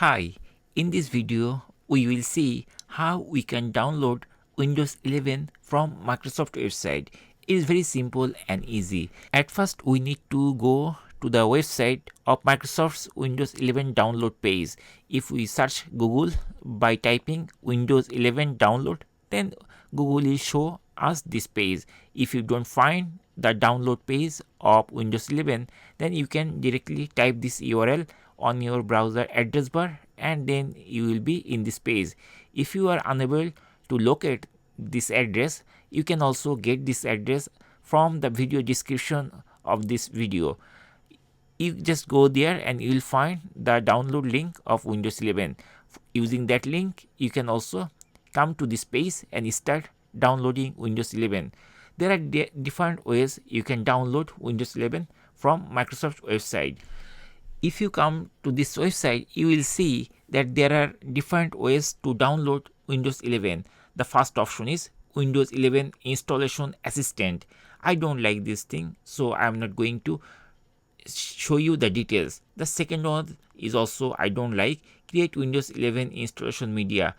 Hi, in this video we will see how we can download Windows 11 from Microsoft website. It is very simple and easy. At first we need to go to the website of Microsoft's Windows 11 download page. If we search Google by typing Windows 11 download, then Google will show us this page. If you don't find the download page of Windows 11, then you can directly type this URL on your browser address bar and then you will be in this page. If you are unable to locate this address, you can also get this address from the video description of this video. You just go there and you will find the download link of Windows 11. Using that link, you can also come to this page and start downloading Windows 11. There are different ways you can download Windows 11 from Microsoft website. If you come to this website, you will see that there are different ways to download Windows 11. The first option is Windows 11 Installation Assistant. I don't like this thing, so I am not going to show you the details. The second one is also I don't like, create Windows 11 installation media.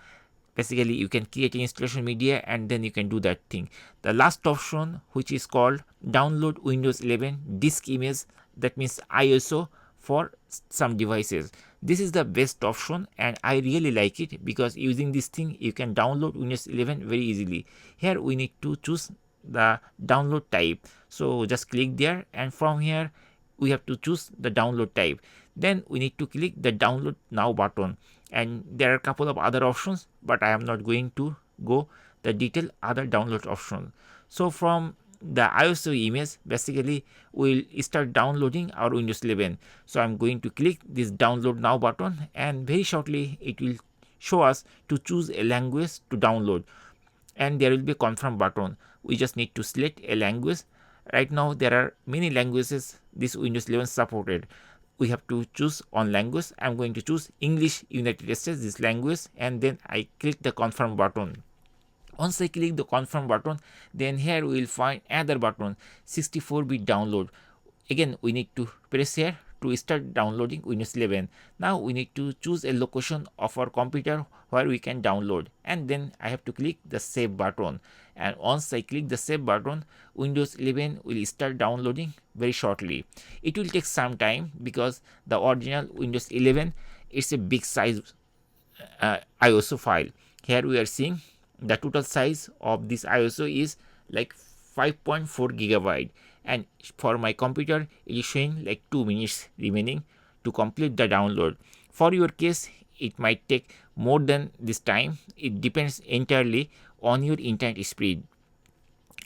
Basically, you can create an installation media and then you can do that thing. The last option, which is called download Windows 11 disk image, that means ISO for some devices. This is the best option and I really like it because using this thing you can download Windows 11 very easily. Here we need to choose the download type. So just click there and from here we have to choose the download type. Then we need to click the download now button, and there are a couple of other options, but I am not going to go the detail other download options. So from the ISO image, basically we'll start downloading our Windows 11. So I'm going to click this download now button and very shortly it will show us to choose a language to download, and there will be a confirm button. We just need to select a language. Right now there are many languages this Windows 11 supported. We have to choose on language. I'm going to choose English United States, this language, and then I click the confirm button. Once I click the confirm button, then here we will find another button, 64-bit download. Again, we need to press here to start downloading Windows 11. Now we need to choose a location of our computer where we can download, and then I have to click the save button. And once I click the save button, Windows 11 will start downloading very shortly. It will take some time because the original Windows 11 is a big size ISO file. Here we are seeing the total size of this ISO is like 5.4 gigabyte, and for my computer it is showing like 2 minutes remaining to complete the download. For your case it might take more than this time. It depends entirely on your internet speed.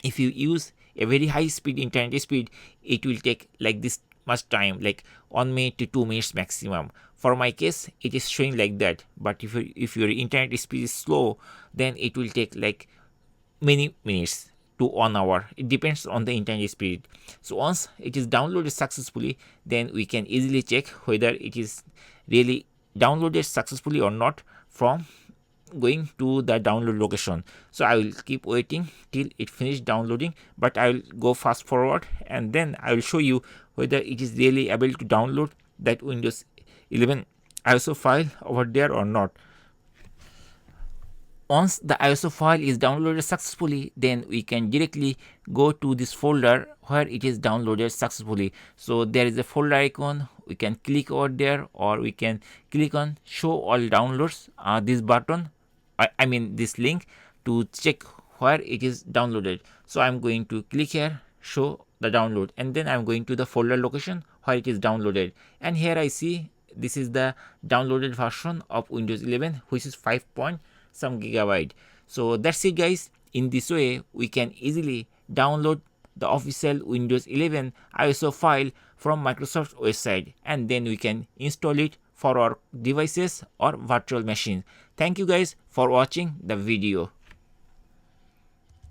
If you use a very high speed internet speed, it will take like this much time, like 1 minute to 2 minutes maximum. For my case it is showing like that, but if your internet speed is slow, then it will take like many minutes to 1 hour. It depends on the internet speed. So once it is downloaded successfully, then we can easily check whether it is really downloaded successfully or not from going to the download location. So I will keep waiting till it finished downloading, but I will go fast forward and then I will show you whether it is really able to download that Windows 11 ISO file over there or not. Once the ISO file is downloaded successfully, then we can directly go to this folder where it is downloaded successfully. So there is a folder icon. We can click over there, or we can click on show all downloads, this button, I mean this link, to check where it is downloaded. So I'm going to click here, show the download, and then I'm going to the folder location where it is downloaded, and here I see this is the downloaded version of Windows 11, which is 5 point some gigabyte. So that's it guys. In this way we can easily download the official Windows 11 ISO file from Microsoft website, and then we can install it for our devices or virtual machines. Thank you guys for watching the video.